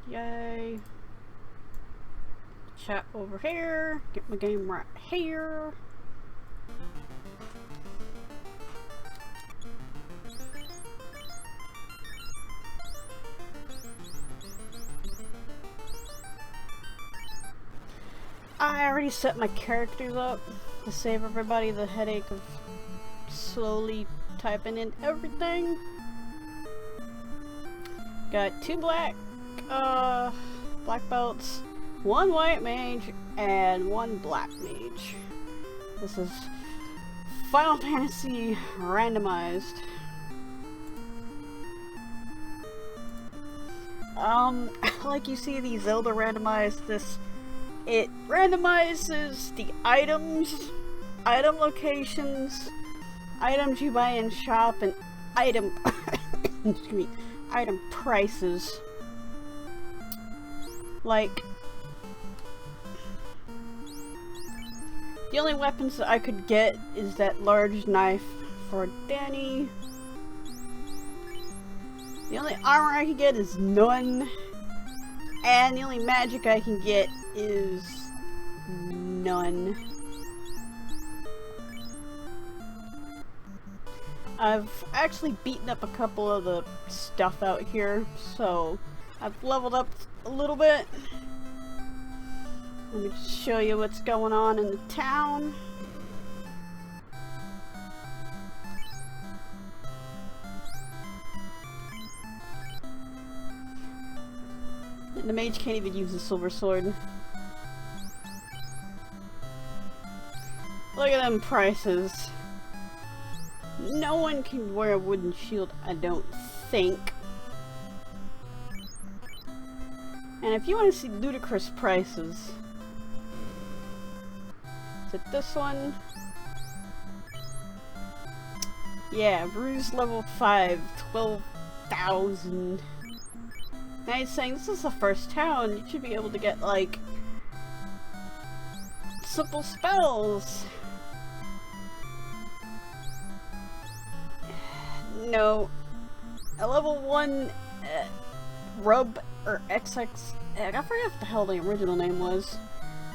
Yay. Chat over here. Get my game right here. I already set my characters up to save everybody the headache of slowly typing in everything. Got 2 black belts, 1 white mage, and 1 black mage. This is Final Fantasy randomized. Like you see the Zelda randomized, it randomizes the items, item locations, items you buy in shop, and item excuse me, item prices. Like, the only weapons that I could get is that large knife for Danny. The only armor I can get is none. And the only magic I can get is none. I've actually beaten up a couple of the stuff out here, so I've leveled up a little bit. Let me just show you what's going on in the town. The mage can't even use the silver sword. Look at them prices. No one can wear a wooden shield, I don't think. And if you want to see ludicrous prices, is it this one? Yeah, Ruse level 5, 12,000. Now he's saying this is the first town, you should be able to get like simple spells. No, a level 1 rub or XX, I forget what the hell the original name was.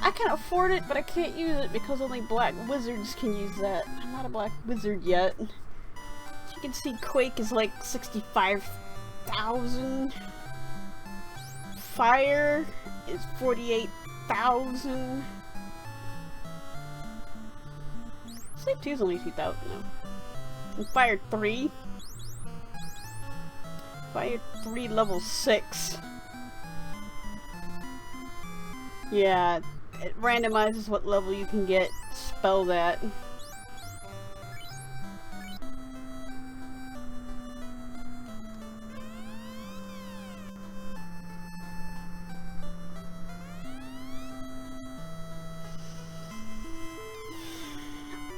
I can afford it, but I can't use it because only black wizards can use that. I'm not a black wizard yet. As you can see, Quake is like 65,000. Fire is 48,000. Sleep 2 is only 2,000 though. And Fire 3. Fire 3 level 6. Yeah, it randomizes what level you can get spells at.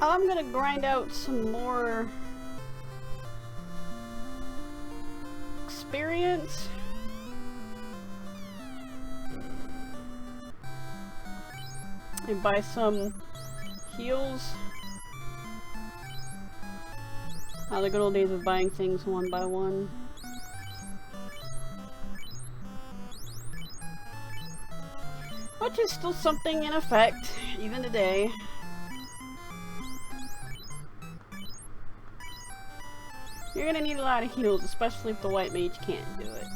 I'm gonna grind out some more experience. And buy some heals. The good old days of buying things one by one. Which is still something in effect, even today. You're gonna need a lot of heals, especially if the white mage can't do it.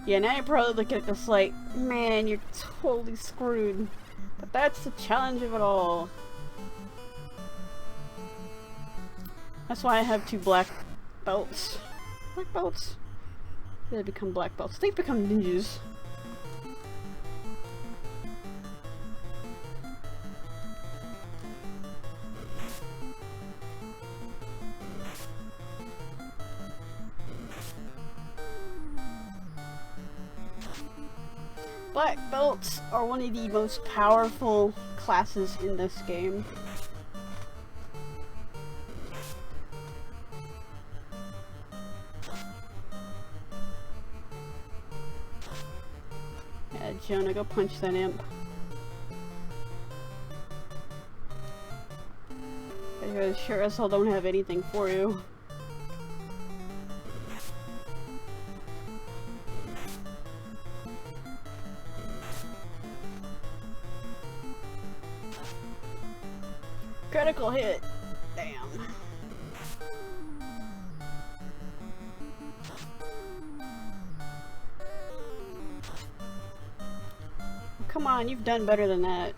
Yeah, now you're probably looking at this like, man, you're totally screwed. But that's the challenge of it all. That's why I have 2 black belts. Black belts? They become black belts. They become ninjas. Black belts are one of the most powerful classes in this game. Yeah, Jonah, go punch that imp. I sure as hell don't have anything for you. Critical hit. Damn. Come on, you've done better than that.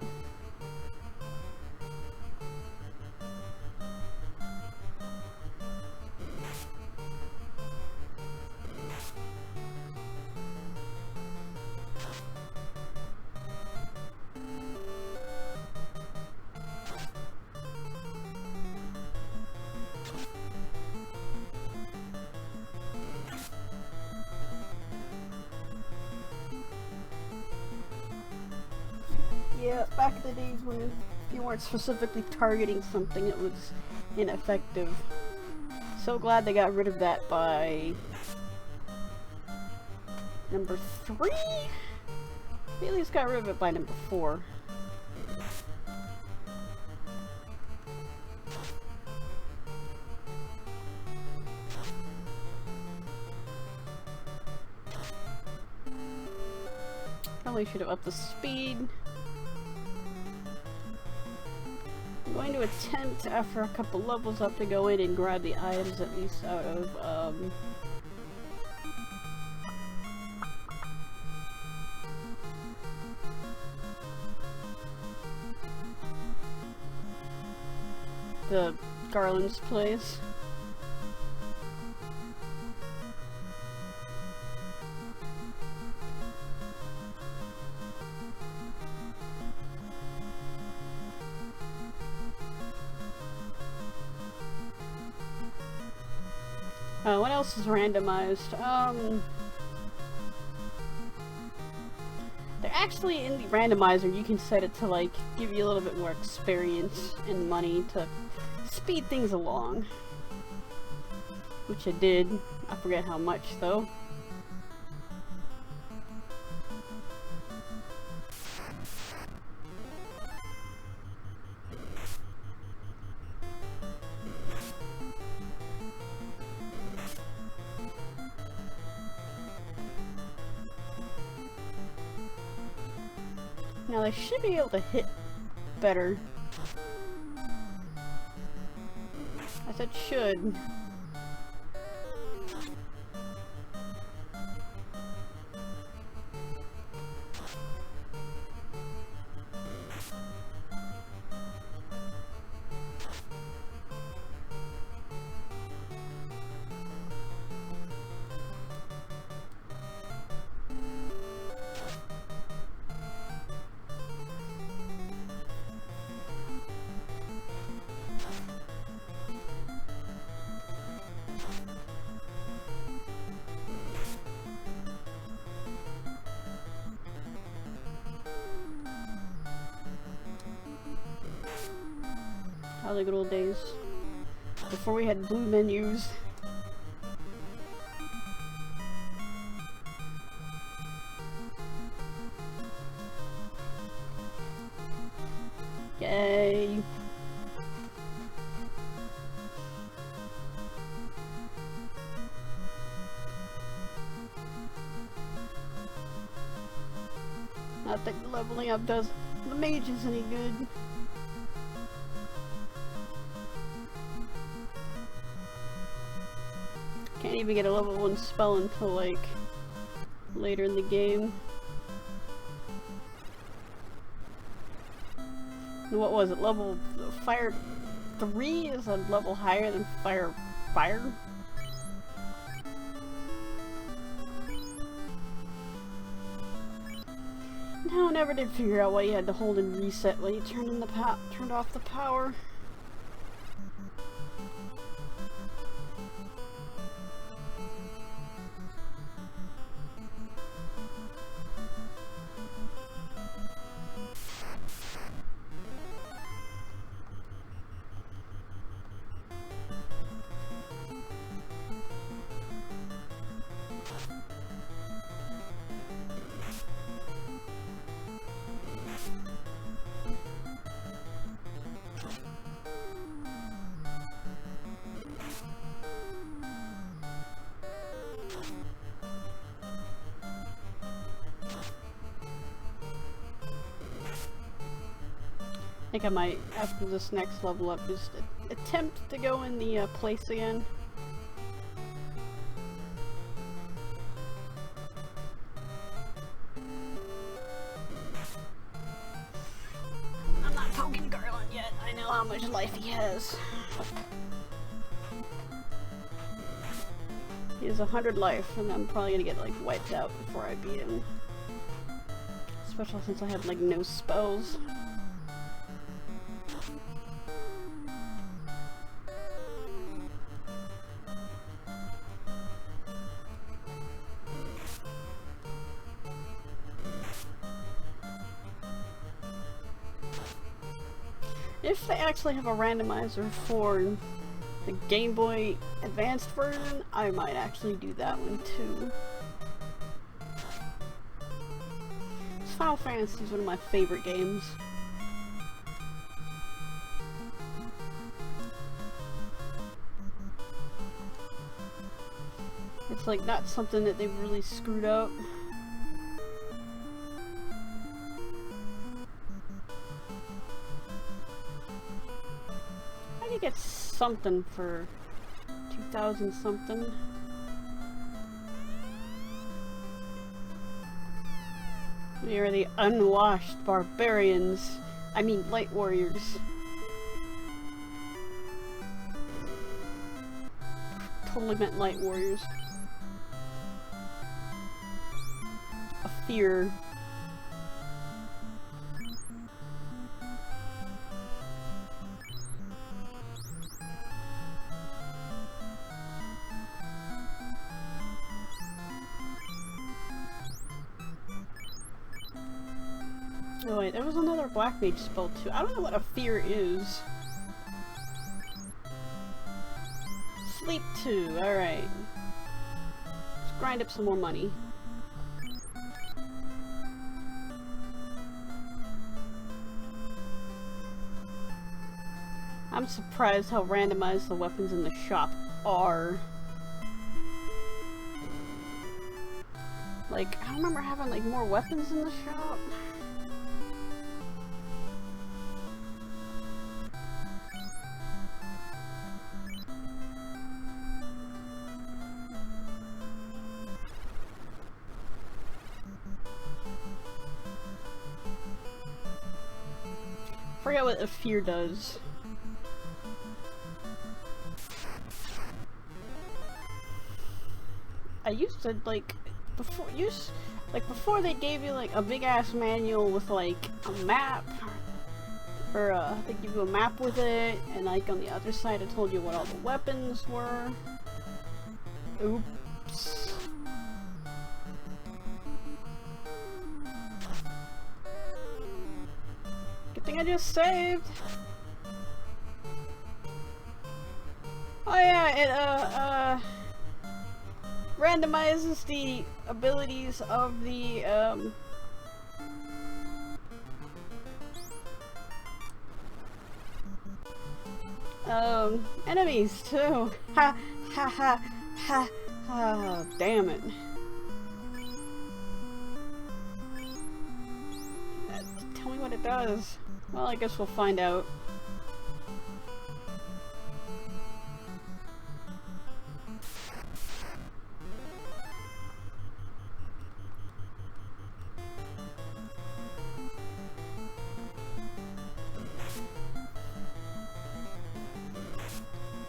Yeah, back in the days when you weren't specifically targeting something, it was ineffective. So glad they got rid of that by number 3? They at least got rid of it by number 4. Probably should have upped the speed. I'm going to attempt after a couple levels up to go in and grab the items at least out of the Garland's place. What else is randomized? They're actually in the randomizer, you can set it to like give you a little bit more experience and money to speed things along. Which I did. I forget how much though. Now they should be able to hit better. I said should. How the good old days. Before we had blue menus. Yay! Not that leveling up does the mages any good. Can't even get a level 1 spell until like later in the game. What was it? Level Fire 3 is a level higher than Fire. No, never did figure out why you had to hold and reset when you turned off the power. think I might, after this next level up, just attempt to go in the place again. I'm not poking Garland yet. I know how much life he has. He has 100 life, and I'm probably gonna get like wiped out before I beat him. Especially since I have like no spells. If they actually have a randomizer for the Game Boy Advanced version, I might actually do that one too. Final Fantasy is one of my favorite games. It's like not something that they've really screwed up. I think it's something for 2000 something. We are the unwashed barbarians. I mean, light warriors. Totally meant light warriors. A fear. Oh wait, there was another Black Mage spell too. I don't know what a fear is. Sleep 2, alright. Let's grind up some more money. I'm surprised how randomized the weapons in the shop are. Like, I don't remember having like more weapons in the shop. I forget what a fear does. I used to like before they gave you like a big ass manual with like a map, or they give you a map with it, and like on the other side it told you what all the weapons were. Oops. I just saved. Oh yeah, it randomizes the abilities of the enemies too. Ha ha ha ha ha, damn it. Tell me what it does. Well, I guess we'll find out.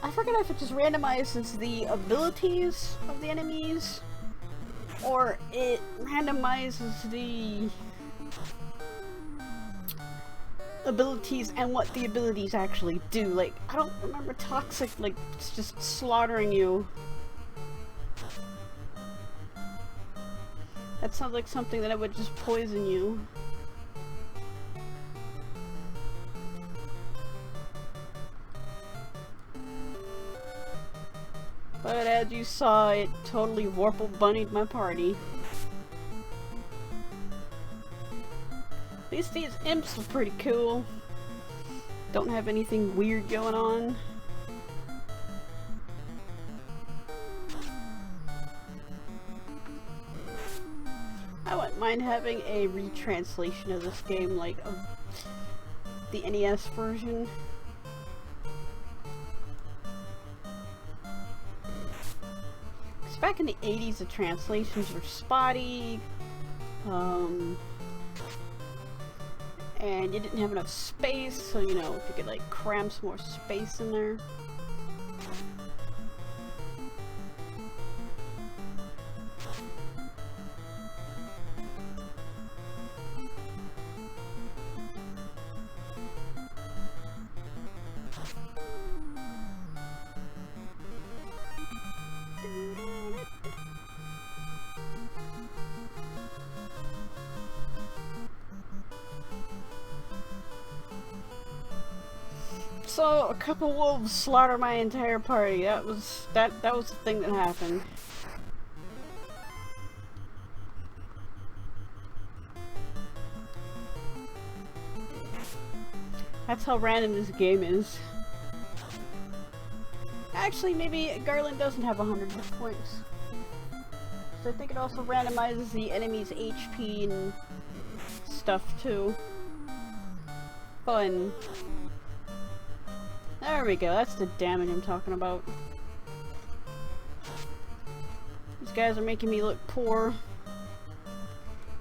I forget if it just randomizes the abilities of the enemies, or it randomizes the abilities and what the abilities actually do. Like, I don't remember Toxic, like, it's just slaughtering you. That sounds like something that I would just poison you. But as you saw, it totally Warple-bunnied my party. At least these imps are pretty cool. Don't have anything weird going on. I wouldn't mind having a retranslation of this game, like the NES version. Because back in the 80s, the translations were spotty, and you didn't have enough space, so you know, if you could like cram some more space in there. So a couple wolves slaughter my entire party. That was the thing that happened. That's how random this game is. Actually, maybe Garland doesn't have 100 hit points. So I think it also randomizes the enemy's HP and stuff too. Fun. There we go, that's the damage I'm talking about. These guys are making me look poor.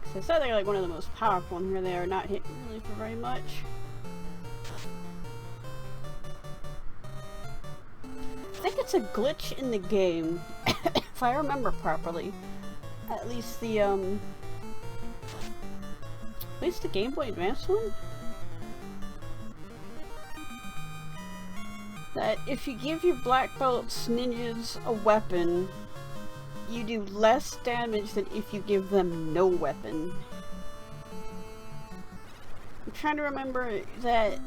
Cause I said they're like one of the most powerful, and here they are not hitting really for very much. I think it's a glitch in the game, if I remember properly. At least the Game Boy Advance one? That if you give your black belts ninjas a weapon, you do less damage than if you give them no weapon. I'm trying to remember that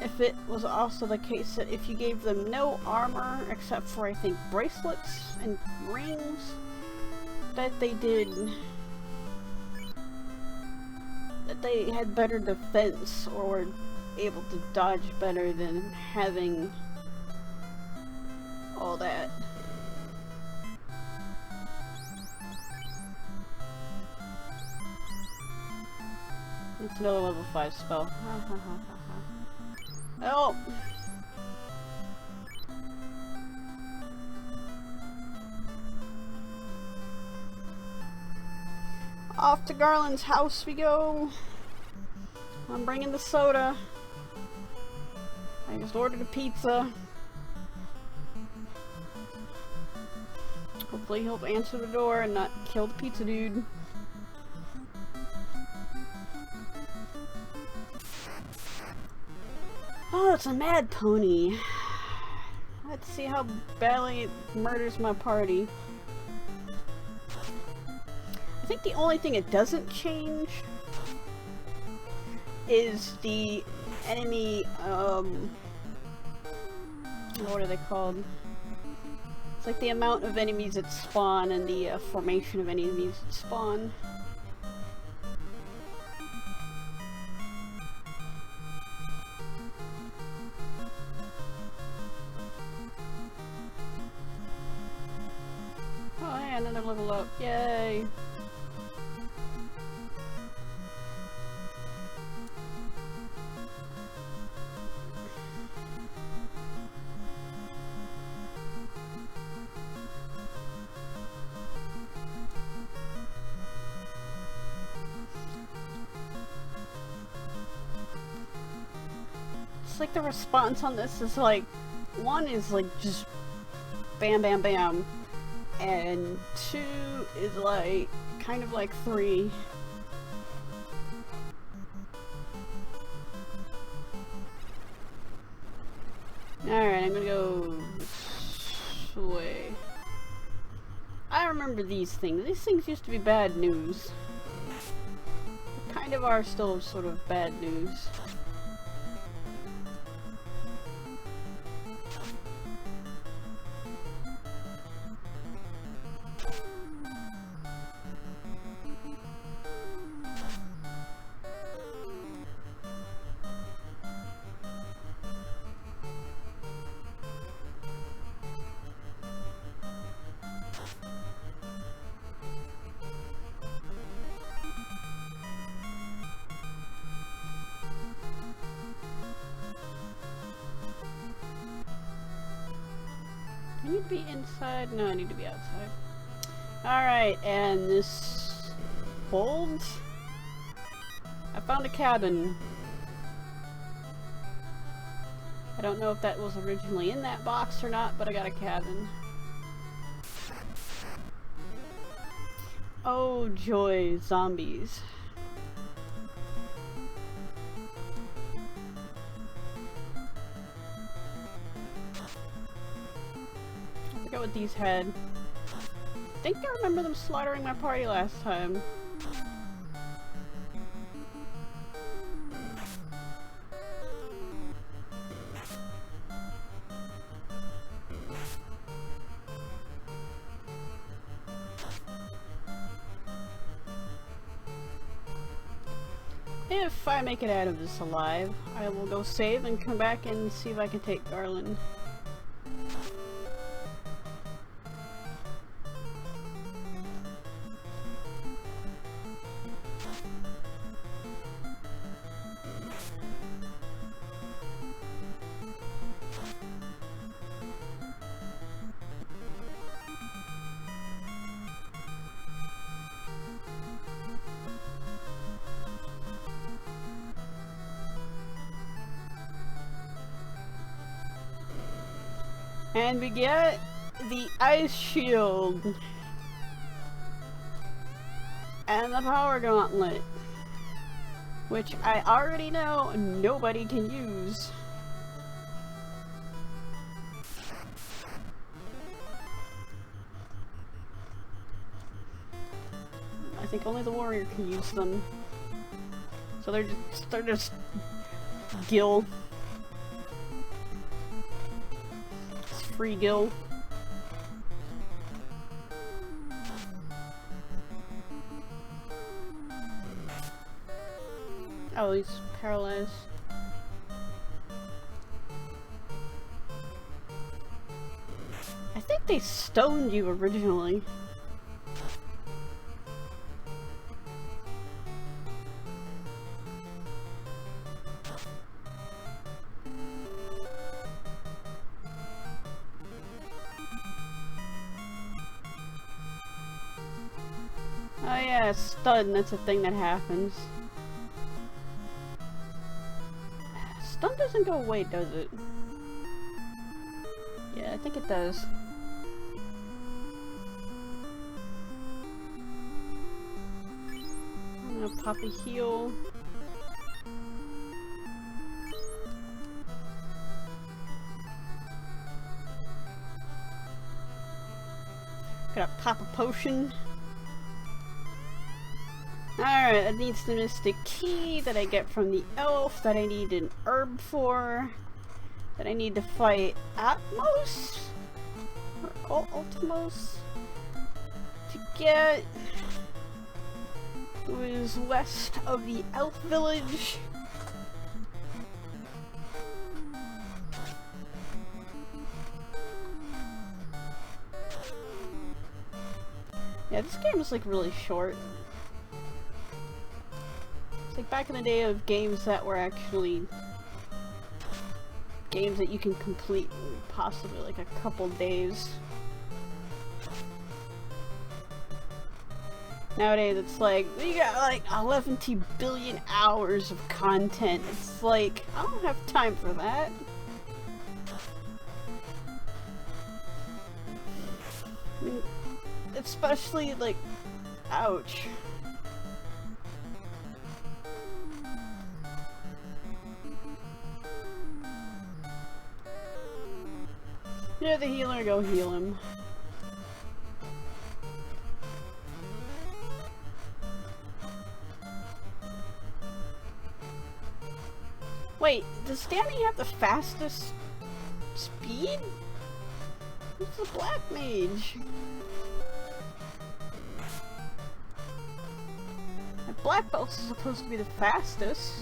if it was also the case that if you gave them no armor except for I think bracelets and rings, that they had better defense or were able to dodge better than having all that. It's another level 5 spell. Oh! Off to Garland's house we go. I'm bringing the soda. I just ordered a pizza. Hopefully he'll answer the door and not kill the pizza dude. Oh, it's a mad pony. Let's see how badly it murders my party. I think the only thing it doesn't change is the enemy, what are they called? It's like the amount of enemies that spawn and the formation of enemies that spawn. Oh yeah, another level up, yay! Like the response on this is like, one is like just bam bam bam, and 2 is like kind of like 3. Alright, I'm gonna go this way. I remember these things. These things used to be bad news. They kind of are still sort of bad news. be inside? No, I need to be outside. Alright, and this holds. I found a cabin. I don't know if that was originally in that box or not, but I got a cabin. Oh joy, zombies. I forgot what these had. I think I remember them slaughtering my party last time. If I make it out of this alive, I will go save and come back and see if I can take Garland. And we get the ice shield and the power gauntlet, which I already know nobody can use. I think only the warrior can use them. So they're just gil. Free gil. Oh, he's paralyzed. I think they stoned you originally. Oh yeah, stun, that's a thing that happens. Stun doesn't go away, does it? Yeah, I think it does. I'm gonna pop a heal. Gotta pop a potion. Alright, that needs the mystic key that I get from the elf that I need an herb for. That I need to fight Atmos? Or Ultimos? To get. Who is west of the elf village. Yeah, this game is like really short. It's like back in the day of games that were actually games that you can complete in possibly like a couple days. Nowadays it's like, we got like 11 billion hours of content. It's like, I don't have time for that. I mean, especially like, ouch. You're the healer, go heal him. Wait, does Danny have the fastest speed? It's a black mage. And black belts is supposed to be the fastest.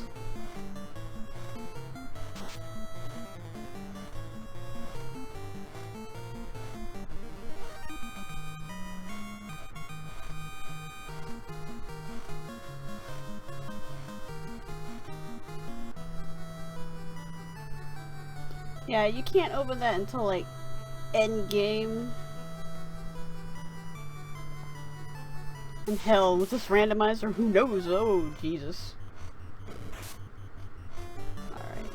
Yeah, you can't open that until like end game. And hell, with this randomizer, who knows? Oh, Jesus. Alright.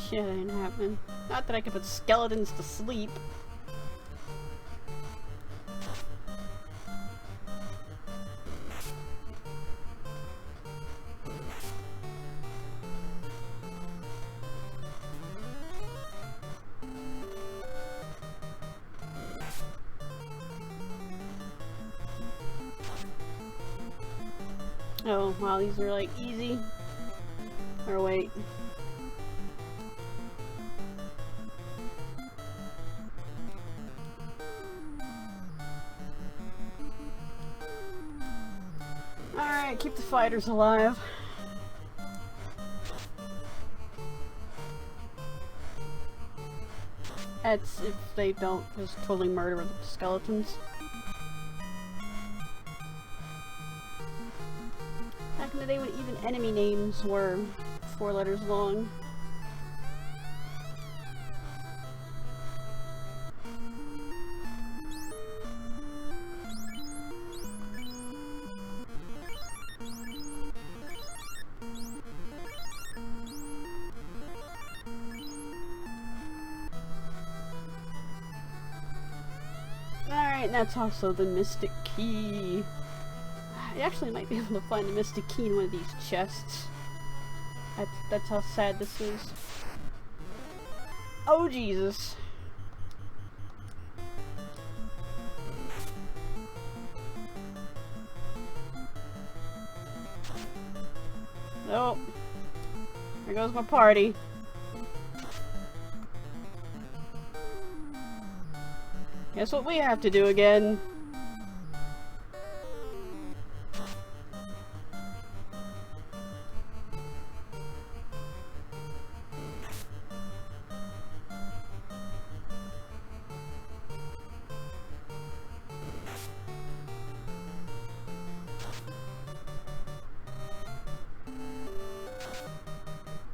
Shit ain't happening. Not that I can put skeletons to sleep. Oh, wow, these are like easy. Or wait. Alright, keep the fighters alive. That's if they don't just totally murder the skeletons. Back in the day when even enemy names were 4 letters long. Alright, that's also the Mystic Key. I actually might be able to find the Mystic Key in one of these chests. That's how sad this is. Oh, Jesus. Oh. There goes my party. Guess what we have to do again?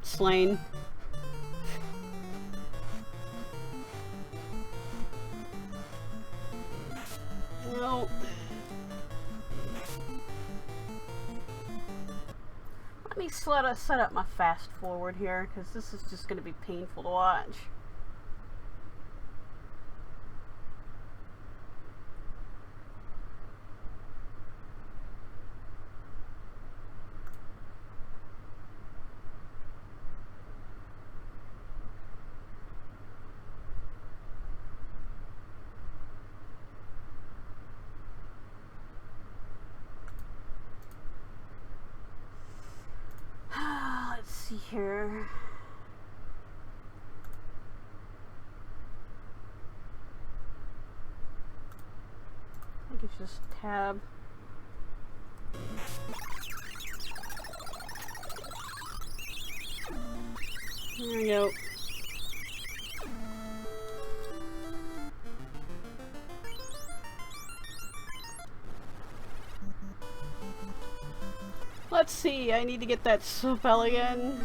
Slain. No. Let me set up my fast forward here, because this is just going to be painful to watch. Let's see here. I think it's just tab. There we go. Let's see, I need to get that spell again.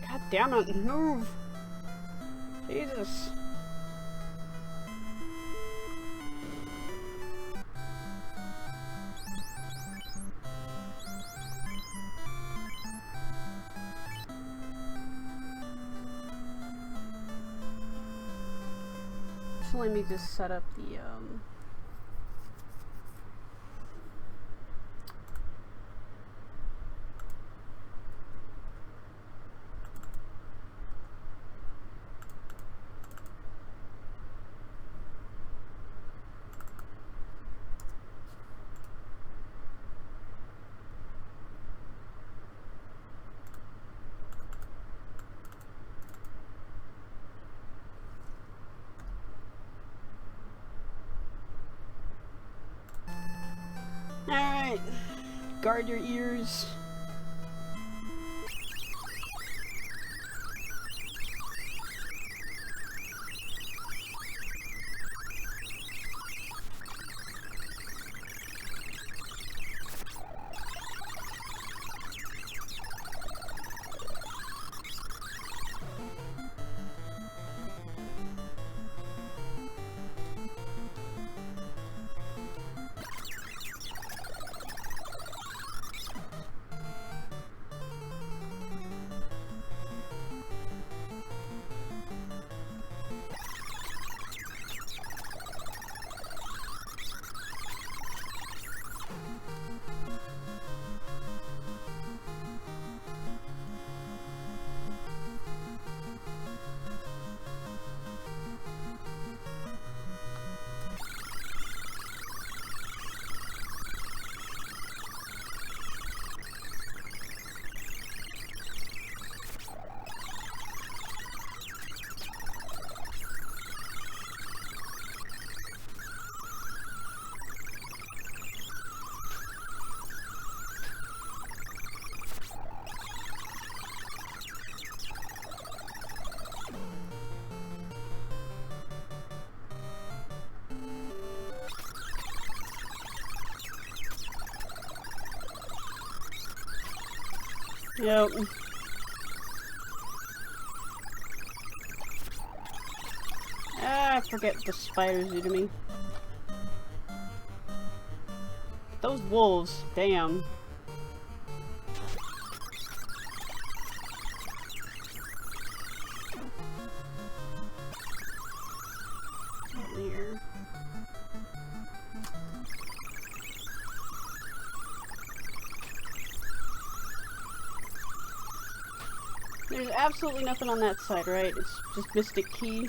God damn it, move! Jesus. So let me just set up the Alright, guard your ears. Yep. Ah, I forget what the spiders do to me. Those wolves, damn. Here. There's absolutely nothing on that side, right? It's just Mystic Key.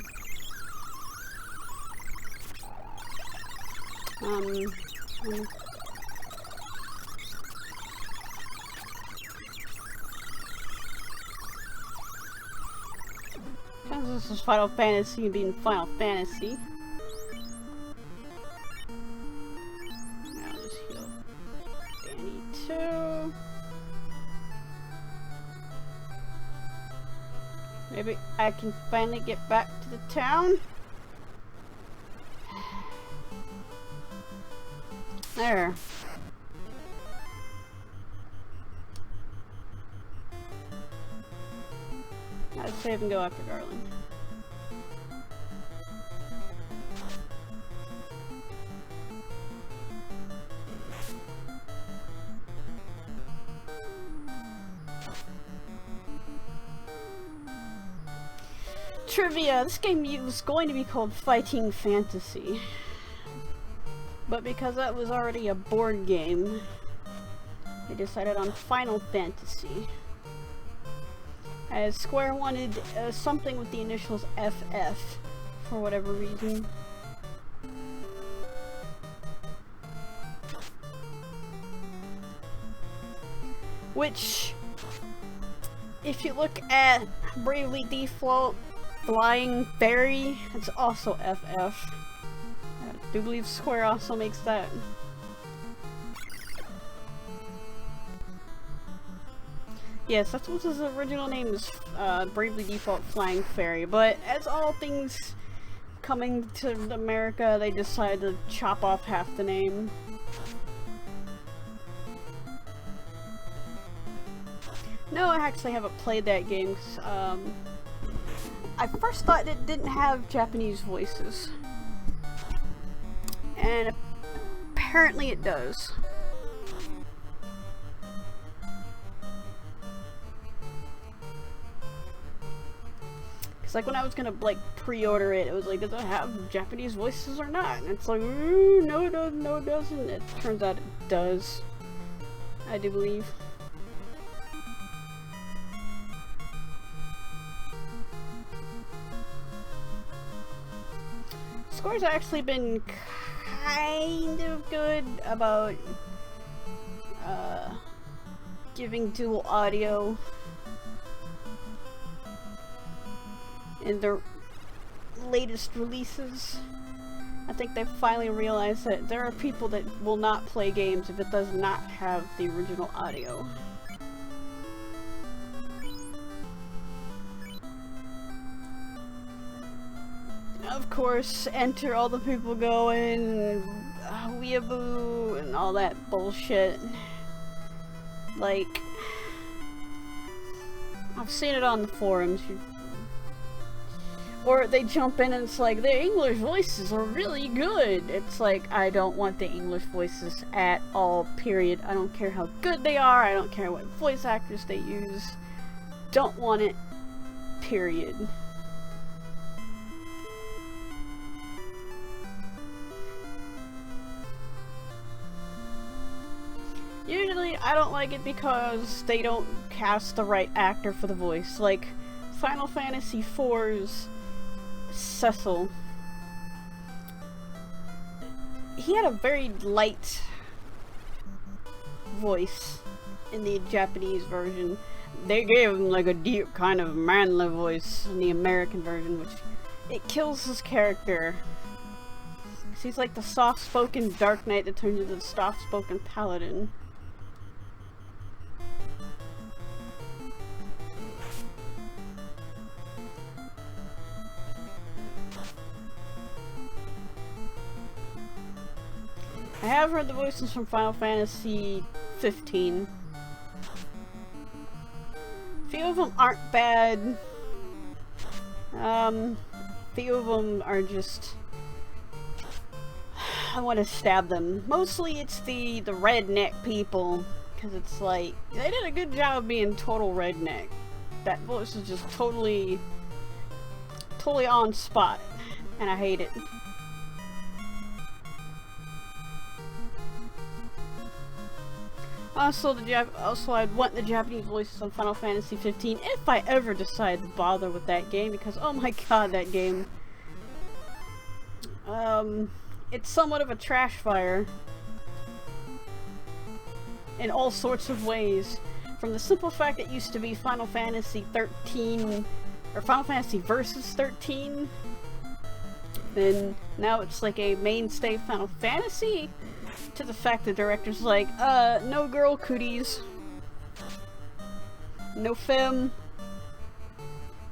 This is Final Fantasy being Final Fantasy. Now I'll just heal Danny too. Maybe I can finally get back to the town. There. I'd save and go after Garland. Trivia, this game was going to be called Fighting Fantasy. But because that was already a board game, they decided on Final Fantasy. As Square wanted something with the initials FF, for whatever reason. Which, if you look at Bravely Default Flying Fairy, it's also FF. I do believe Square also makes that. Yes, that's what his original name is, Bravely Default Flying Fairy, but as all things coming to America, they decided to chop off half the name. No, I actually haven't played that game, 'cause, I first thought it didn't have Japanese voices. And apparently it does. Cause like when I was gonna like pre-order it, it was like, does it have Japanese voices or not? And it's like, no it doesn't, no it doesn't. It turns out it does. I do believe. Square's actually been kind of good about giving dual audio in their latest releases. I think they finally realized that there are people that will not play games if it does not have the original audio. Of course, enter all the people going, weeaboo, and all that bullshit. Like, I've seen it on the forums. Or they jump in and it's like, the English voices are really good. It's like, I don't want the English voices at all, period. I don't care how good they are. I don't care what voice actors they use. Don't want it, period. Usually, I don't like it because they don't cast the right actor for the voice. Like, Final Fantasy IV's Cecil. He had a very light voice in the Japanese version. They gave him like a deep kind of manly voice in the American version, which it kills his character. He's like the soft-spoken Dark Knight that turns into the soft-spoken Paladin. I have heard the voices from Final Fantasy 15. few of them aren't bad. Few of them are just... I want to stab them. Mostly it's the redneck people, because it's like, they did a good job of being total redneck. That voice is just totally on spot, and I hate it. Also, I'd want the Japanese voices on Final Fantasy 15 if I ever decide to bother with that game, because oh my god, that game. It's somewhat of a trash fire in all sorts of ways. From the simple fact that it used to be Final Fantasy 13, or Final Fantasy Versus 13, then now it's like a mainstay Final Fantasy, to the fact the director's like, no girl cooties. No femme.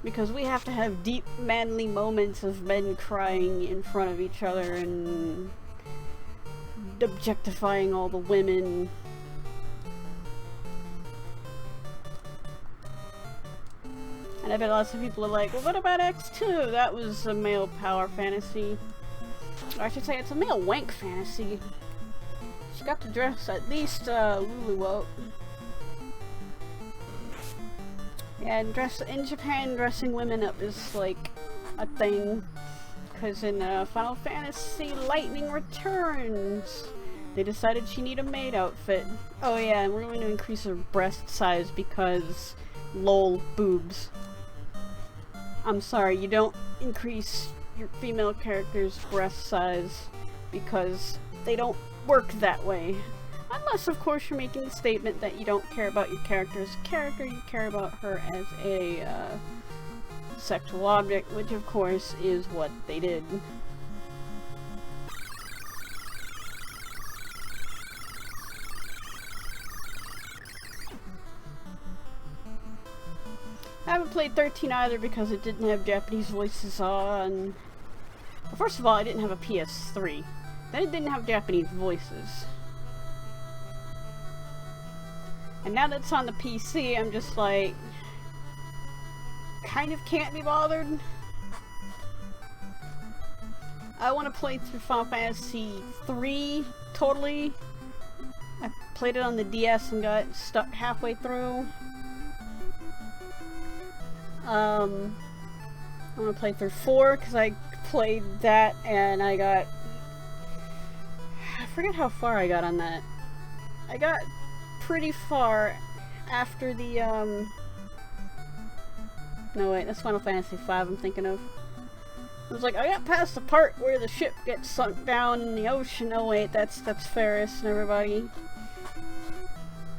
Because we have to have deep, manly moments of men crying in front of each other and objectifying all the women. And I bet lots of people are like, well, what about X2? That was a male power fantasy. Or I should say, it's a male wank fantasy. She got to dress at least Luluwelt. Yeah, and in Japan, dressing women up is like a thing. Because in Final Fantasy Lightning Returns, they decided she needed a maid outfit. Oh yeah, and we're going to increase her breast size because lol, boobs. I'm sorry, you don't increase your female character's breast size because they don't work that way. Unless, of course, you're making the statement that you don't care about your character as a character, you care about her as a sexual object, which, of course, is what they did. I haven't played 13 either because it didn't have Japanese voices on. Well, first of all, I didn't have a PS3. Then it didn't have Japanese voices. And now that it's on the PC, I'm just like, kind of can't be bothered. I want to play through Final Fantasy 3 totally. I played it on the DS and got stuck halfway through. I want to play through 4 because I played that and I forget how far I got on that. I got pretty far after the no wait, that's Final Fantasy 5 I'm thinking of. It was like I got past the part where the ship gets sunk down in the ocean. Oh wait, that's Ferris and everybody.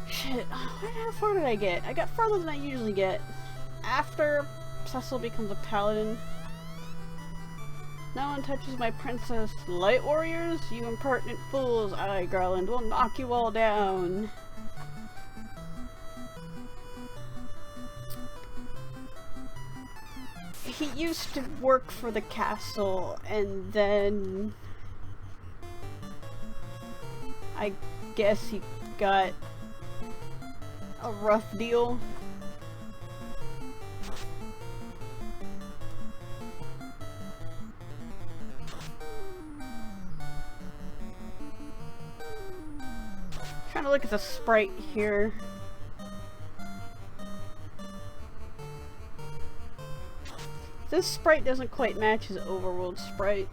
Shit, how far did I get? I got farther than I usually get. After Cecil becomes a paladin. No one touches my princess. Light warriors? You impertinent fools. I, Garland, will knock you all down. He used to work for the castle, and then I guess he got a rough deal. Trying to look at the sprite here. This sprite doesn't quite match his overworld sprite.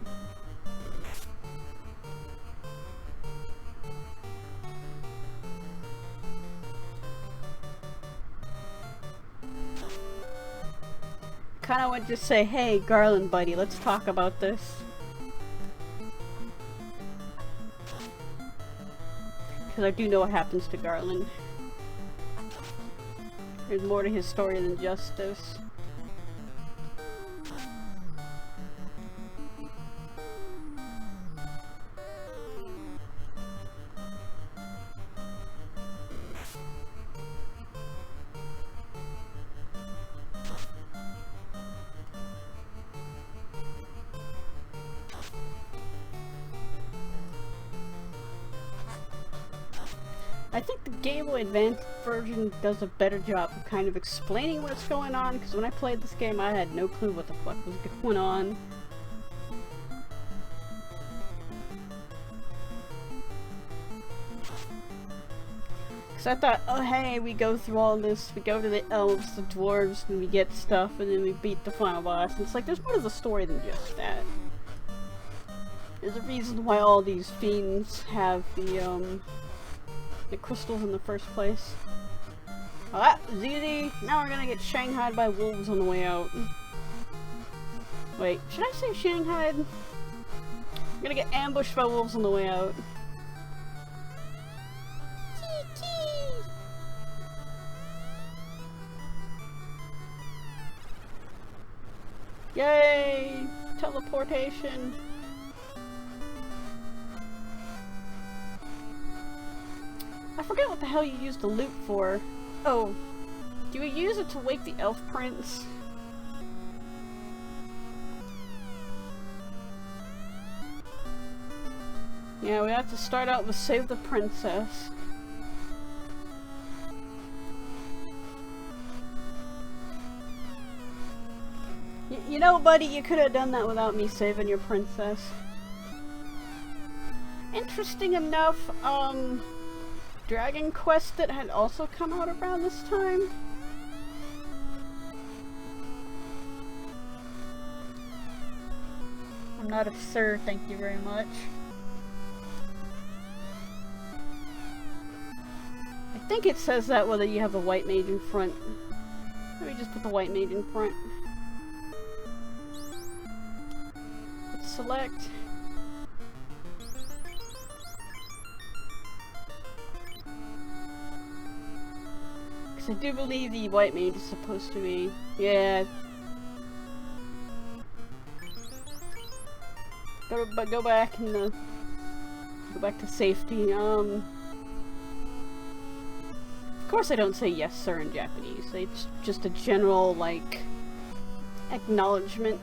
Kinda would just say, hey Garland buddy, let's talk about this. Because I do know what happens to Garland. There's more to his story than just this. I think the Game Boy Advance version does a better job of kind of explaining what's going on, because when I played this game I had no clue what the fuck was going on. So I thought, oh hey, we go through all this, we go to the elves, the dwarves, and we get stuff, and then we beat the final boss. And it's like, there's more to the story than just that. There's a reason why all these fiends have the crystals in the first place. Well, that was easy. Now we're gonna get shanghaied by wolves on the way out. Wait, should I say shanghaied? I'm gonna get ambushed by wolves on the way out. Yay! Teleportation! I forget what the hell you use the loot for. Oh, do you use it to wake the elf prince? Yeah, we have to start out with save the princess. You know, buddy, you could have done that without me saving your princess. Interesting enough, Dragon Quest that had also come out around this time. I'm not a sir, thank you very much. I think it says that whether you have the white mage in front. Let me just put the white mage in front. Let's select. Because I do believe the white mage is supposed to be. Yeah. Go back and go back to safety. Of course I don't say yes sir in Japanese. It's just a general, like, acknowledgement.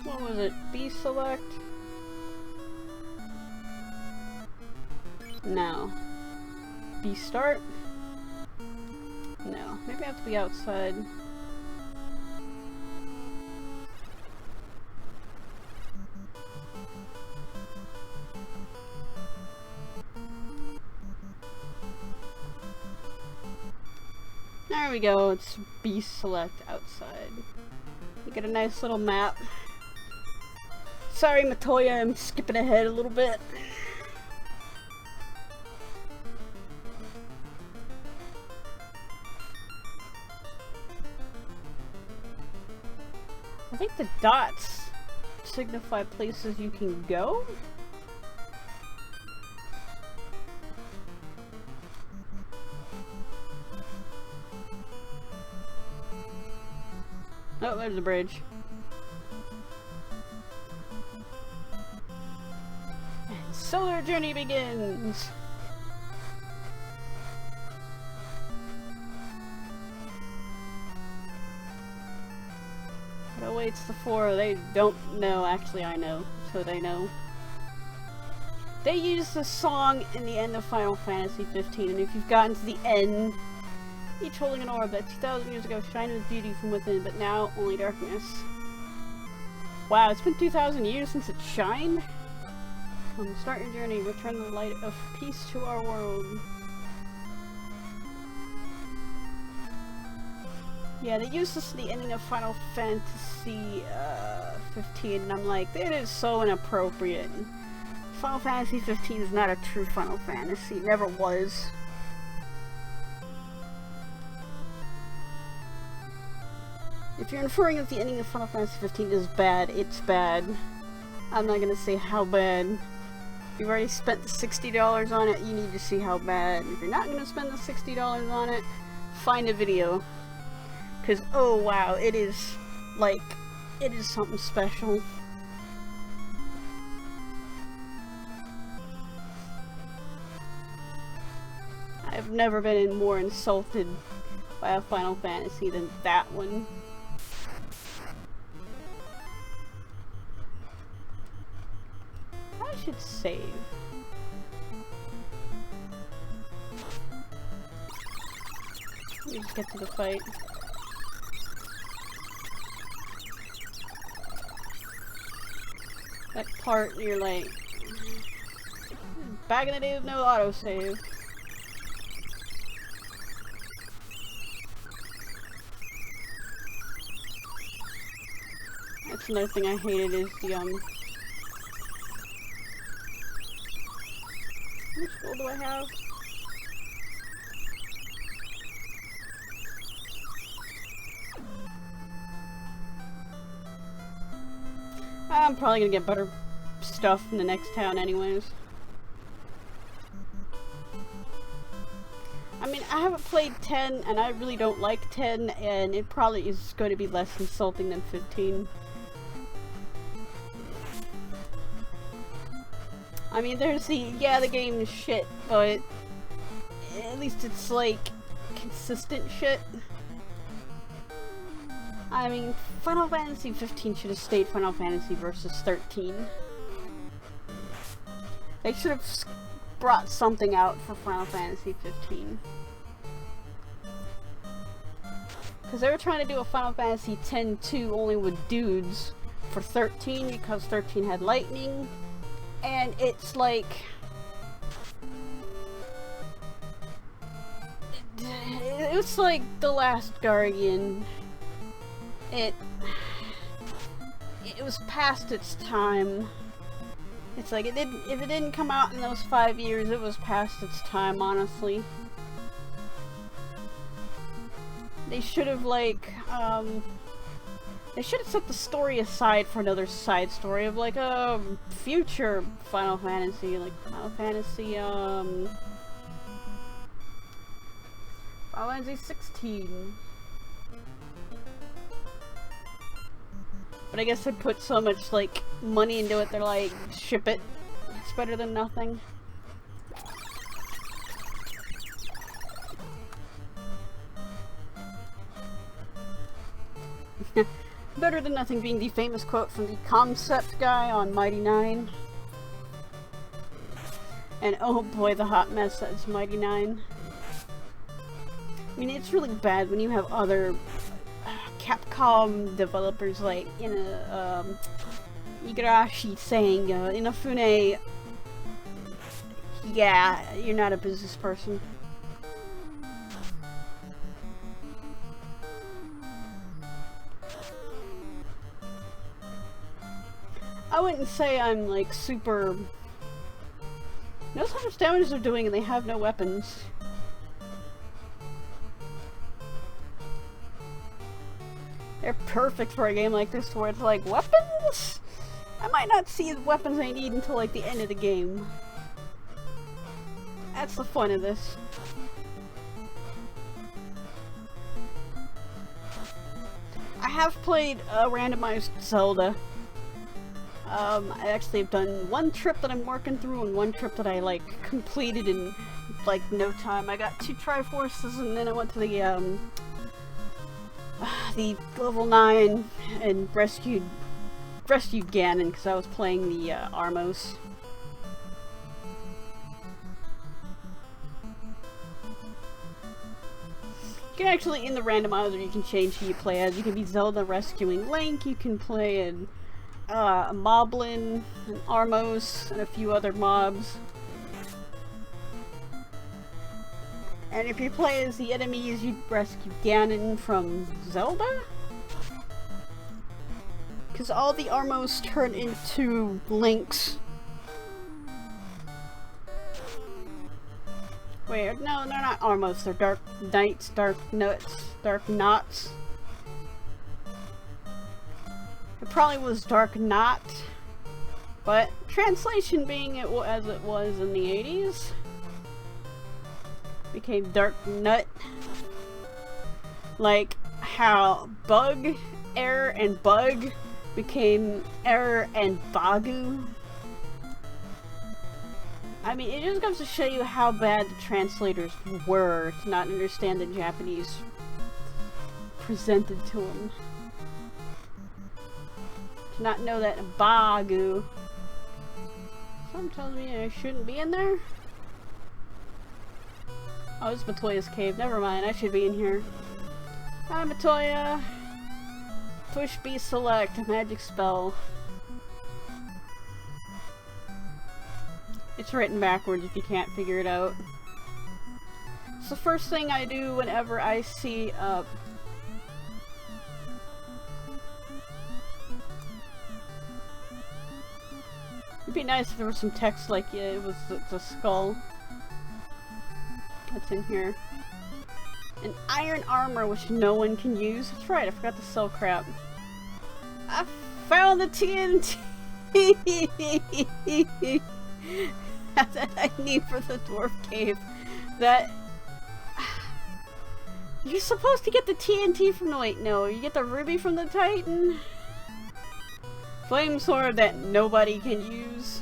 What was it? B select? No. B start? No. Maybe I have to be outside. There we go, it's B select outside. You get a nice little map. Sorry Matoya, I'm skipping ahead a little bit. I think the dots signify places you can go? Oh, there's a bridge. And so our journey begins! What awaits the four? They don't know. Actually, I know. So they know. They used this song in the end of Final Fantasy 15, and if you've gotten to the end, each holding an orb that 2,000 years ago shined with beauty from within, but now only darkness. Wow, it's been 2,000 years since it shined? Start your journey, return the light of peace to our world. Yeah, they used this at the ending of Final Fantasy 15, and I'm like, it is so inappropriate. Final Fantasy 15 is not a true Final Fantasy, it never was. If you're inferring that the ending of Final Fantasy 15 is bad, it's bad. I'm not gonna say how bad. If you've already spent the $60 on it, you need to see how bad. If you're not gonna spend the $60 on it, find a video. Cause, oh wow, it is, like, it is something special. I've never been more insulted by a Final Fantasy than that one. I should save. Let me just get to the fight. That part, you're like... Back in the day with no autosave. That's another thing I hated is the, How much gold do I have? I'm probably gonna get better stuff in the next town anyways. I mean, I haven't played 10 and I really don't like 10 and it probably is going to be less insulting than 15. I mean, there's the, yeah, the game is shit, but at least it's like consistent shit. I mean, Final Fantasy 15 should have stayed Final Fantasy versus 13. They should have brought something out for Final Fantasy 15. Because they were trying to do a Final Fantasy 10-2 only with dudes for 13 because 13 had lightning. And it's like... It was like The Last Guardian. It was past its time. It's like, if it didn't come out in those 5 years, it was past its time, honestly. They should have, like, they should have set the story aside for another side story of, like, a future Final Fantasy, like, Final Fantasy 16. But I guess they put so much, like, money into it, they're like, ship it. It's better than nothing. Better than nothing being the famous quote from the concept guy on Mighty 9. And oh boy, the hot mess that's Mighty 9. I mean, it's really bad when you have other Capcom developers like Igarashi saying, Inafune, yeah, you're not a business person. I wouldn't say I'm like super... Knows how much damage they're doing and they have no weapons. They're perfect for a game like this where it's like, weapons? I might not see the weapons I need until like the end of the game. That's the fun of this. I have played randomized Zelda. I actually have done one trip that I'm working through and one trip that I like completed in like no time. I got 2 Triforces and then I went to the level 9 and rescued Ganon because I was playing the Armos. You can actually, in the randomizer, you can change who you play as. You can be Zelda rescuing Link, you can play a Moblin, an Armos, and a few other mobs. And if you play as the enemies, you rescue Ganon from Zelda? Because all the Armos turn into Links. Wait, no, they're not Armos, they're Dark Knights, Dark Nuts, Dark Knots. It probably was Dark Knot, but translation being as it was in the 80s, became Dark Nut. Like how Bug, Error, and Bug became Error and Bagu. I mean, it just goes to show you how bad the translators were to not understand the Japanese presented to them. To not know that Bagu. Something tells me I shouldn't be in there. Oh, it's Matoya's cave. Never mind, I should be in here. Hi, Matoya. Push B select, a magic spell. It's written backwards if you can't figure it out. It's the first thing I do whenever I see it'd be nice if there was some text like, yeah, it was the skull. That's in here. An iron armor which no one can use. That's right, I forgot to sell crap. I found the TNT! That's what I need for the dwarf cave. That... You're supposed to get the TNT from the... Wait, no. You get the ruby from the Titan? Flame sword that nobody can use.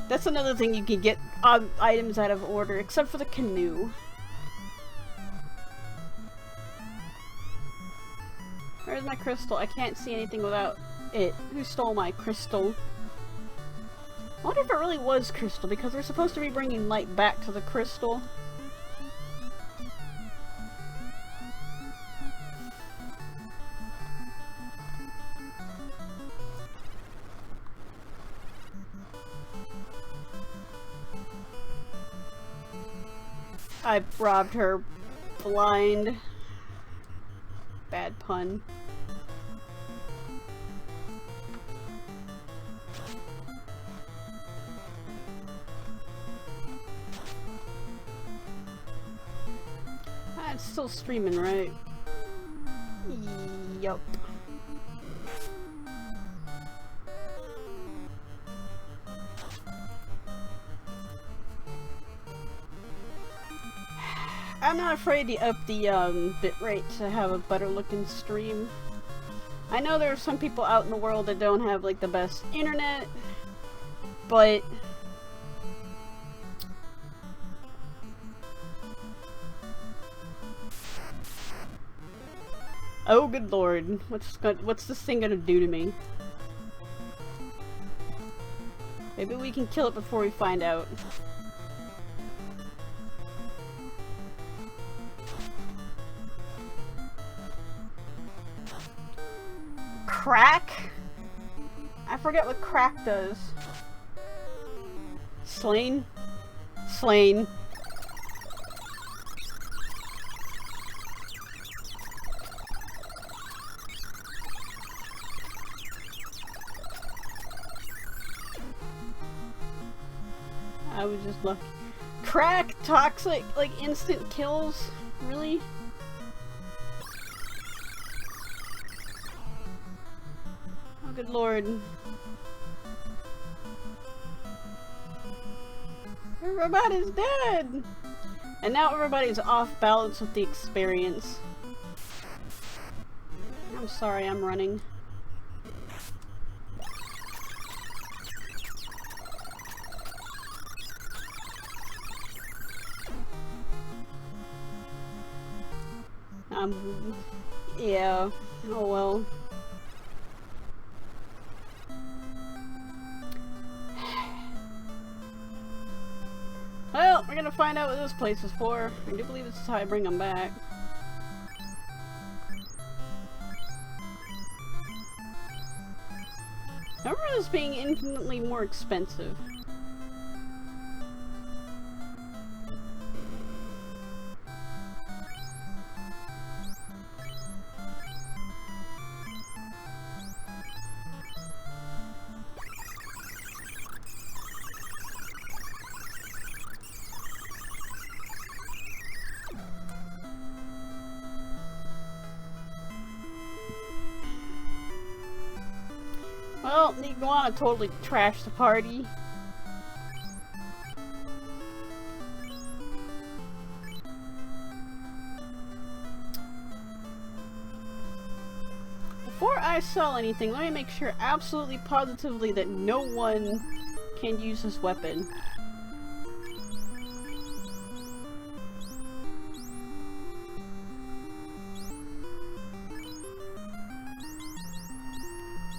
That's another thing you can get items out of order, except for the canoe. Where's my crystal? I can't see anything without it. Who stole my crystal? I wonder if it really was crystal, because we're supposed to be bringing light back to the crystal. I robbed her blind. Bad pun. It's still streaming, right? Yup. I'm not afraid to up the bitrate to have a better looking stream. I know there are some people out in the world that don't have like the best internet, but oh good lord, what's this thing gonna do to me? Maybe we can kill it before we find out. Crack? I forget what crack does. Slain? Slain. I was just lucky. Crack? Toxic? Like instant kills? Really? Oh good lord. Everybody's dead! And now everybody's off balance with the experience. I'm sorry, I'm running. Yeah. Oh well. Well, we're gonna find out what this place is for. I do believe this is how I bring them back. I remember this being infinitely more expensive. Well, Iguana totally trashed the party. Before I sell anything, let me make sure absolutely positively that no one can use this weapon.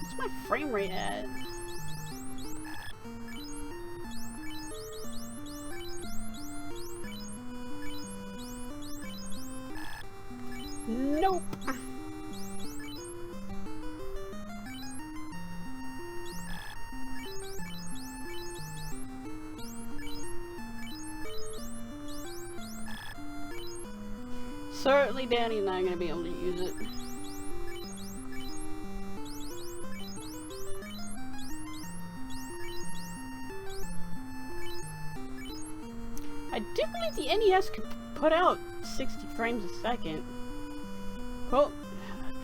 What's my frame rate at? Nope. Certainly Danny's not gonna be able to use it. I do believe the NES could put out 60 frames a second. Well,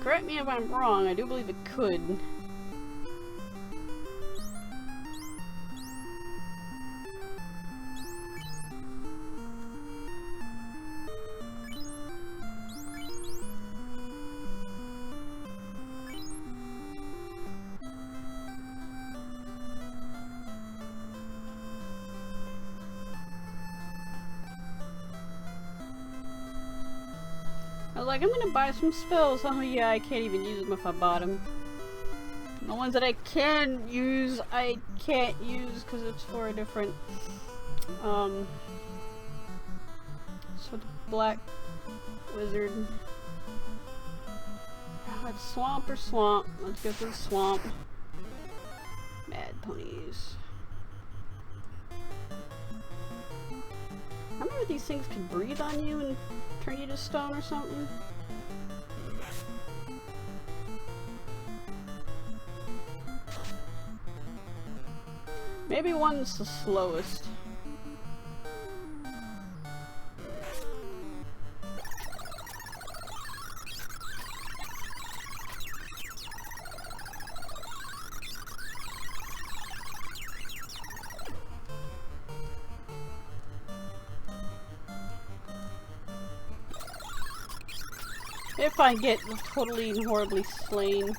correct me if I'm wrong, I do believe it could. I was like, I'm gonna buy some spells. Oh yeah, I can't even use them if I bought them. And the ones that I can use, I can't use because it's for a different, so the black wizard. It's swamp or swamp. Let's go for the swamp. Mad ponies. I remember these things could breathe on you and turn you to stone or something. Maybe one's the slowest. If I get totally and horribly slain.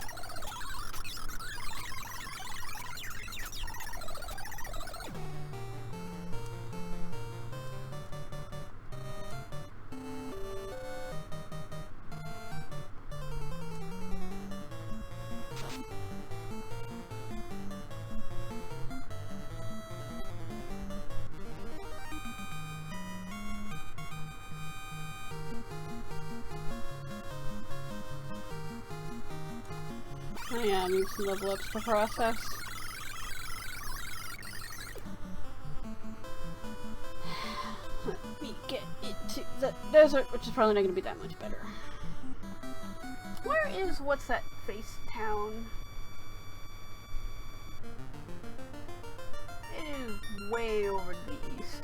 Oh yeah, I need some level ups to process. Let me get into the desert, which is probably not going to be that much better. Where is, what's that face town? It is way over to the east.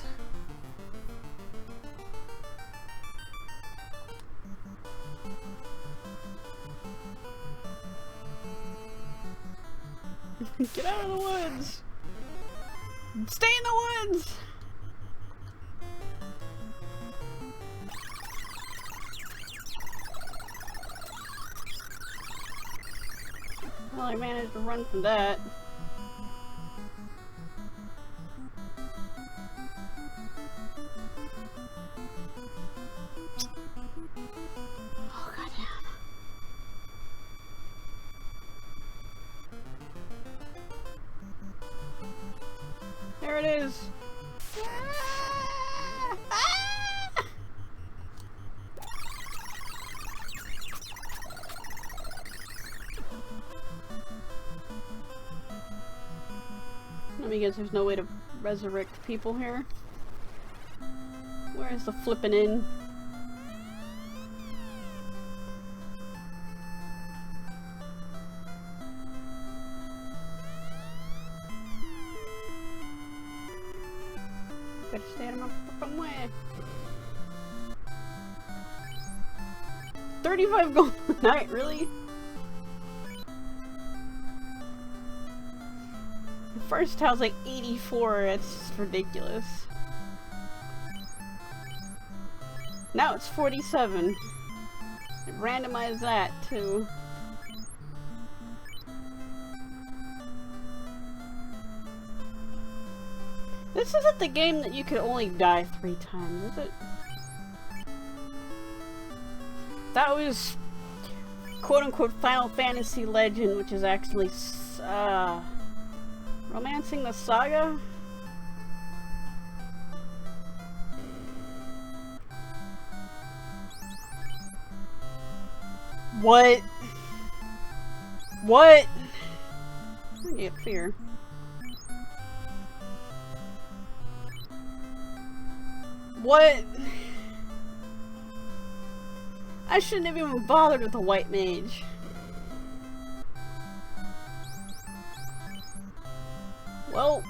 Get out of the woods! Stay in the woods! Well, I managed to run from that. There it is! Ah! Ah! Let me guess, there's no way to resurrect people here. Where's the flippin' inn? Gotta stay out of my fucking way. 35 gold a night, really? The first tile's like 84, it's just ridiculous. Now it's 47. I randomized that too. This isn't the game that you could only die 3 times, is it? That was quote-unquote Final Fantasy Legend, which is actually Romancing the Saga? What? What? I get fear. What? I shouldn't have even bothered with the white mage. Well,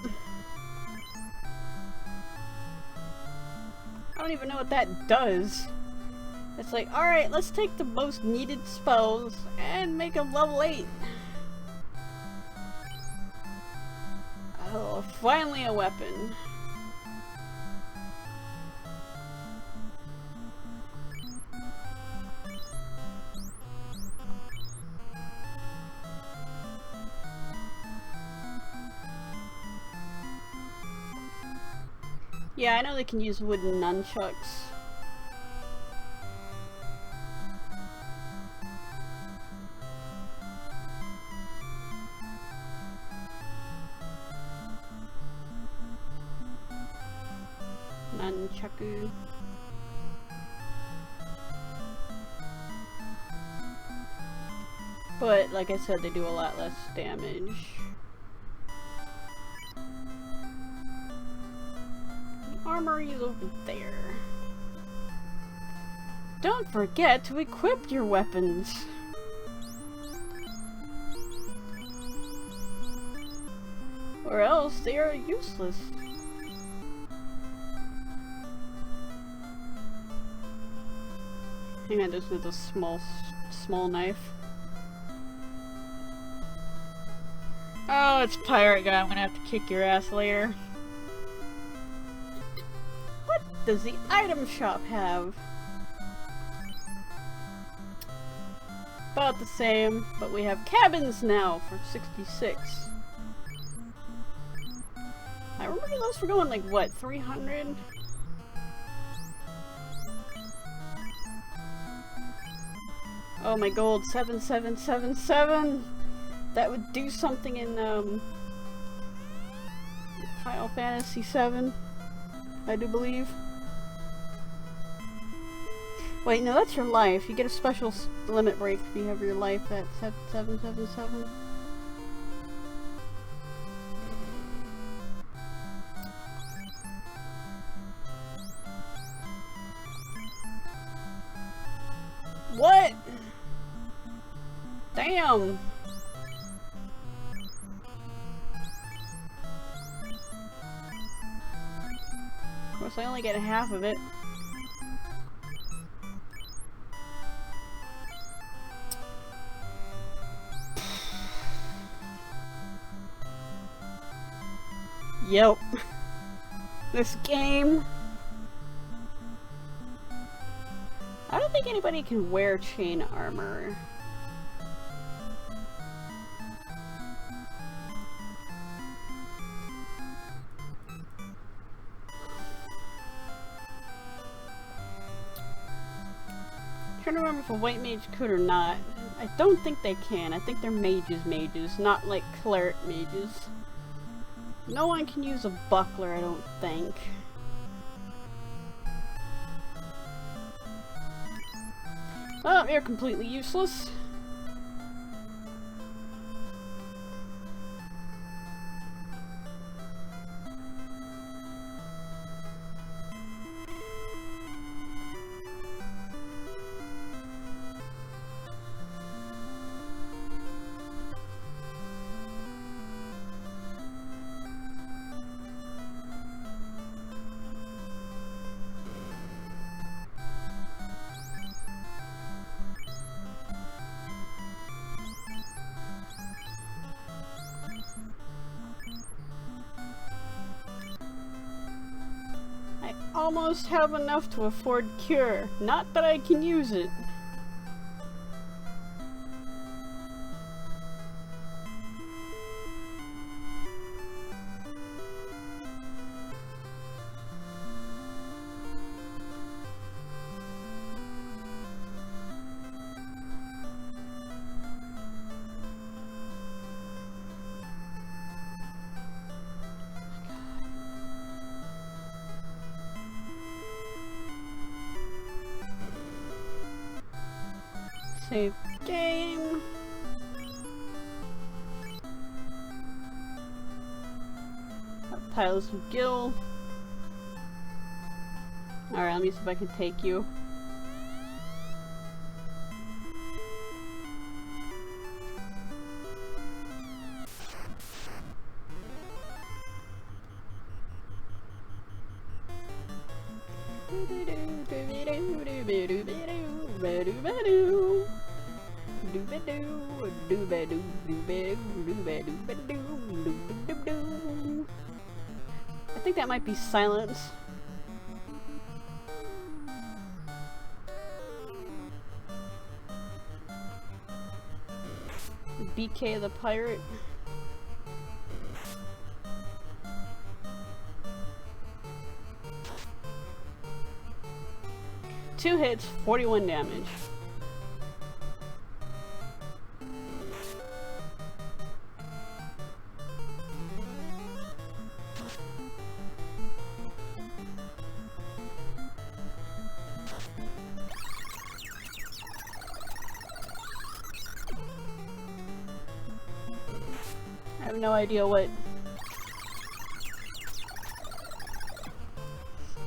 I don't even know what that does. It's like, alright, let's take the most needed spells and make them level 8. Oh, finally a weapon. Yeah, I know they can use wooden nunchucks. Nunchaku. But, like I said, they do a lot less damage. The armory is over there. Don't forget to equip your weapons! Or else they are useless. Hang on, just with a small knife. Oh, it's pirate guy. I'm gonna have to kick your ass later. What does the item shop have? About the same, but we have cabins now for 66. I remember those were going like, what, 300? Oh my gold, 7777! That would do something in, Final Fantasy VII, I do believe. Wait, no, that's your life. You get a special limit break if you have your life at 777. What? Damn! Of course, I only get half of it. Yep. This game. I don't think anybody can wear chain armor. I'm trying to remember if a white mage could or not. I don't think they can. I think they're mages, not like cleric mages. No one can use a buckler, I don't think. Oh, you're completely useless. Almost have enough to afford cure. Not that I can use it. Save game. Piles of Gil. Alright, let me see if I can take you. I think that might be silence. BK the pirate. Two hits, 41 damage. I have no idea what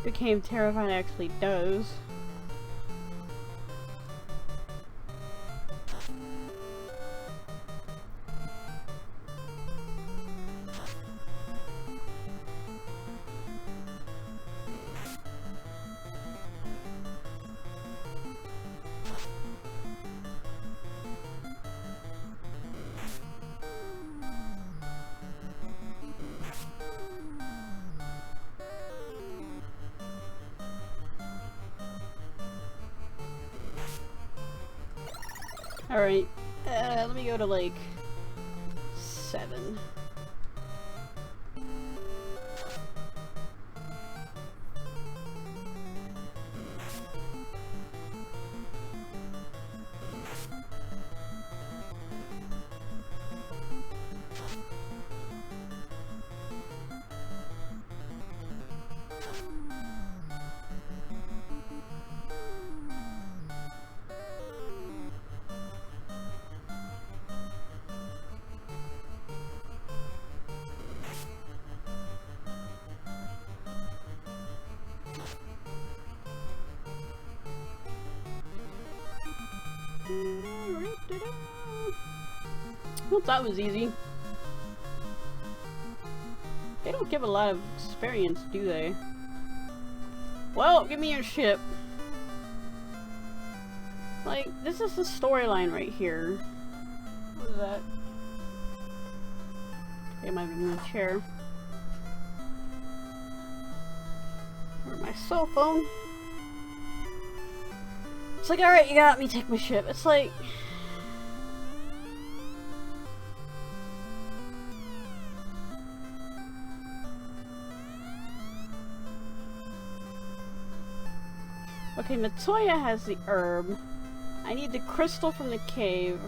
became terrifying actually does. Alright, let me go to like 7. Well, that was easy. They don't give a lot of experience, do they? Well, give me your ship. Like, this is the storyline right here. What is that? Okay, might be my chair. Or my cell phone. It's like, alright, you got me, take my ship. It's like... Okay, Matoya has the herb. I need the crystal from the cave.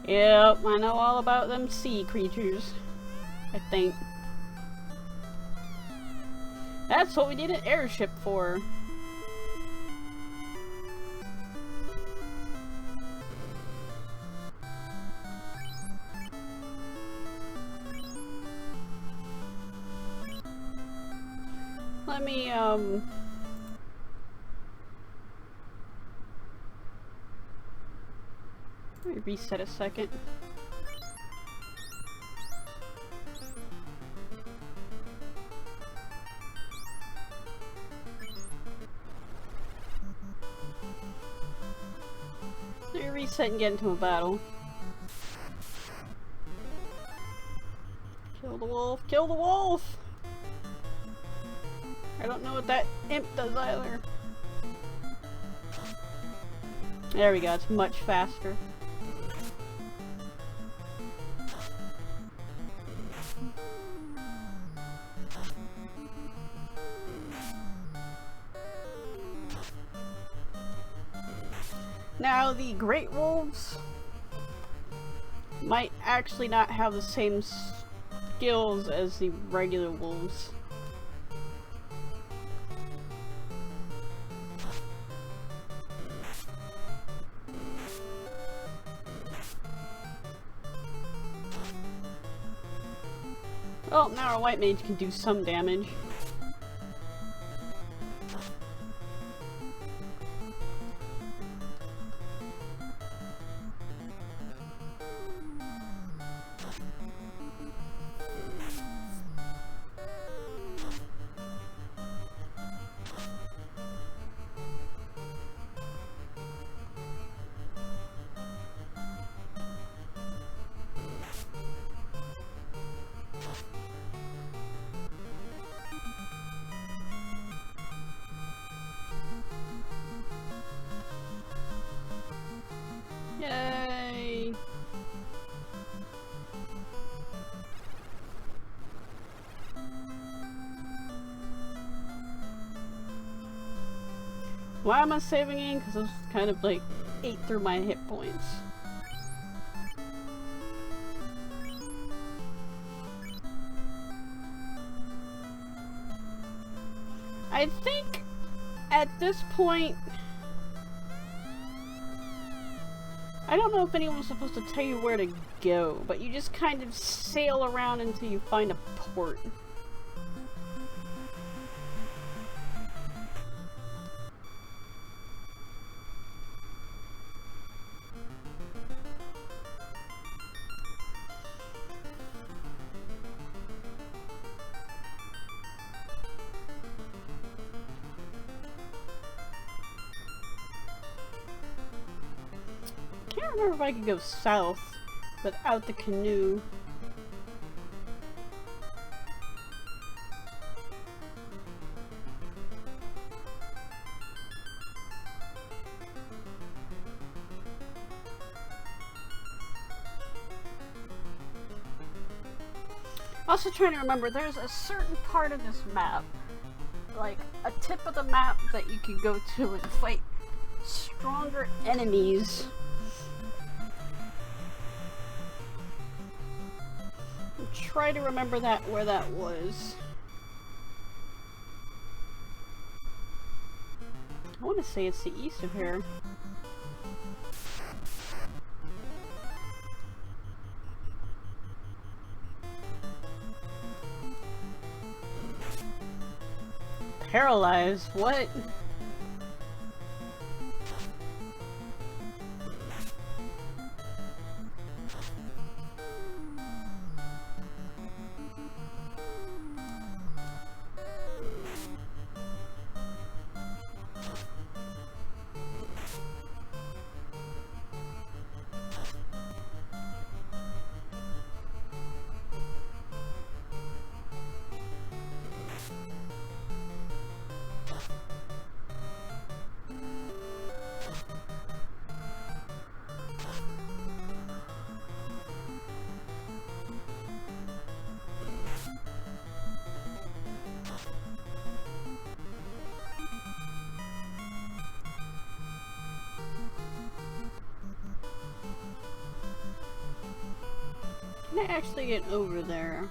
Yep, I know all about them sea creatures. I think. That's what we need an airship for. Let me, let me reset a second. Let me reset and get into a battle. Kill the wolf! Kill the wolf! I don't know what that imp does either. There we go, it's much faster. Now the great wolves. might actually not have the same skills as the regular wolves. Well, now our white mage can do some damage. Yay! Why am I saving in? Because I was kind of like ate through my hit points. I think at this point, I don't know if anyone was supposed to tell you where to go, but you just kind of sail around until you find a port. I can't remember if I could go south without the canoe. Also trying to remember, there's a certain part of this map, like a tip of the map that you can go to and fight stronger enemies. Try to remember that where that was. I want to say it's the east of here. Paralyzed? What? Can I actually get over there?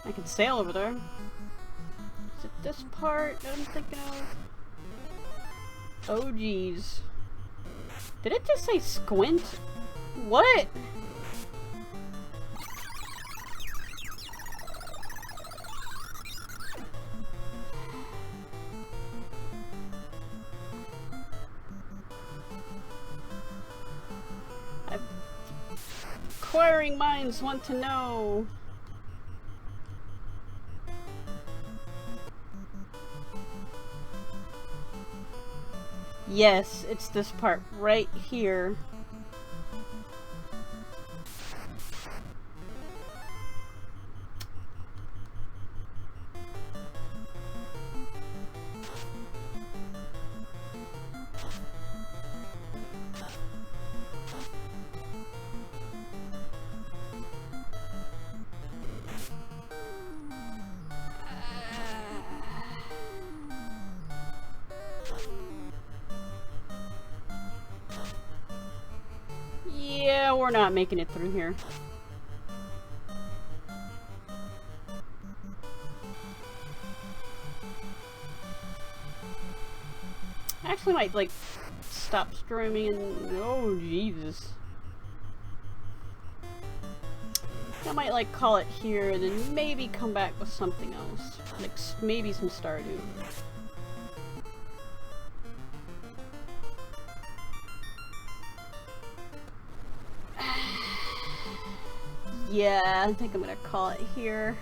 I can sail over there. Is it this part that I'm thinking of? Oh geez. Did it just say squint? What? Inquiring minds want to know. Yes, it's this part right here. Yeah, we're not making it through here. I actually might, like, stop streaming and... oh, Jesus. I might, like, call it here and then maybe come back with something else. Like, maybe some Stardew. Yeah, I think I'm gonna call it here.